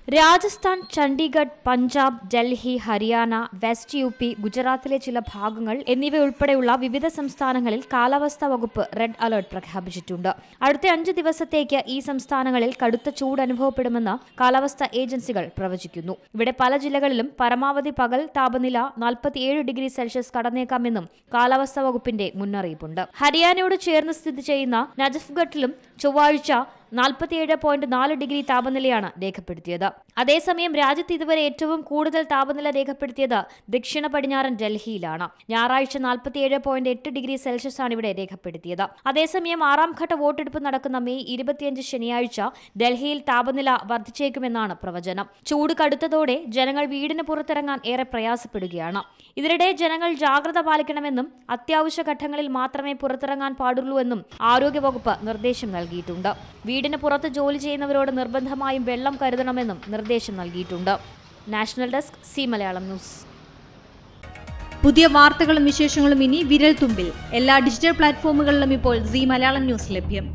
Rajasthan, Chandigarh, Punjab, Delhi, Haryana, west UP, ഗുജറാത്തിലെ ചില ഭാഗങ്ങൾ എന്നിവയുൾപ്പെടെയുള്ള വിവിധ സംസ്ഥാനങ്ങളിൽ കാലാവസ്ഥാ വകുപ്പ് റെഡ് അലർട്ട് പ്രഖ്യാപിച്ചിട്ടുണ്ട്. അടുത്ത 5 ദിവസത്തേക്ക് ഈ സംസ്ഥാനങ്ങളിൽ കടുത്ത ചൂട് അനുഭവപ്പെടുമെന്ന് കാലാവസ്ഥാ ഏജൻസികൾ പ്രവചിക്കുന്നു. ഇവിടെ പല ജില്ലകളിലും പരമാവധി പകൽ താപനില 47 ഡിഗ്രി സെൽഷ്യസ് കടന്നേക്കാമെന്നും കാലാവസ്ഥാ വകുപ്പിന്റെ മുന്നറിയിപ്പുണ്ട്. ഹരിയാനയോട് ചേർന്ന് സ്ഥിതി ചെയ്യുന്ന നജഫ്ഗഡിലും ചൊവ്വാഴ്ച 47.4 ഡിഗ്രി താപനിലയാണ് രേഖപ്പെടുത്തിയത്. അതേസമയം രാജ്യത്ത് ഇതുവരെ ഏറ്റവും കൂടുതൽ താപനില രേഖപ്പെടുത്തിയത് ദക്ഷിണ പടിഞ്ഞാറൻ ഡൽഹിയിലാണ്. ഞായറാഴ്ച 47.8 ഡിഗ്രി സെൽഷ്യസ് ആണ് ഇവിടെ രേഖപ്പെടുത്തിയത്. അതേസമയം 6ാം ഘട്ട വോട്ടെടുപ്പ് നടക്കുന്ന മെയ് 25 ശനിയാഴ്ച ഡൽഹിയിൽ താപനില വർദ്ധിച്ചേക്കുമെന്നാണ് പ്രവചനം. ചൂട് കടുത്തതോടെ ജനങ്ങൾ വീടിന് പുറത്തിറങ്ങാൻ ഏറെ പ്രയാസപ്പെടുകയാണ്. ഇതിനിടെ ജനങ്ങൾ ജാഗ്രത പാലിക്കണമെന്നും അത്യാവശ്യ ഘട്ടങ്ങളിൽ മാത്രമേ പുറത്തിറങ്ങാൻ പാടുള്ളൂ എന്നും ആരോഗ്യവകുപ്പ് നിർദ്ദേശം നൽകിയിട്ടുണ്ട്. വീടിന് പുറത്ത് ജോലി ചെയ്യുന്നവരോട് നിർബന്ധമായും വെള്ളം കരുതണമെന്നും നിർദ്ദേശം നൽകിയിട്ടുണ്ട്. National desk, C Malayalam news. പുതിയ വാർത്തകളും വിശേഷങ്ങളും ഇനി വിരൽ തുമ്പിൽ. എല്ലാ ഡിജിറ്റൽ പ്ലാറ്റ്ഫോമുകളിലും ഇപ്പോൾ സി മലയാളം ന്യൂസ് ലഭ്യം.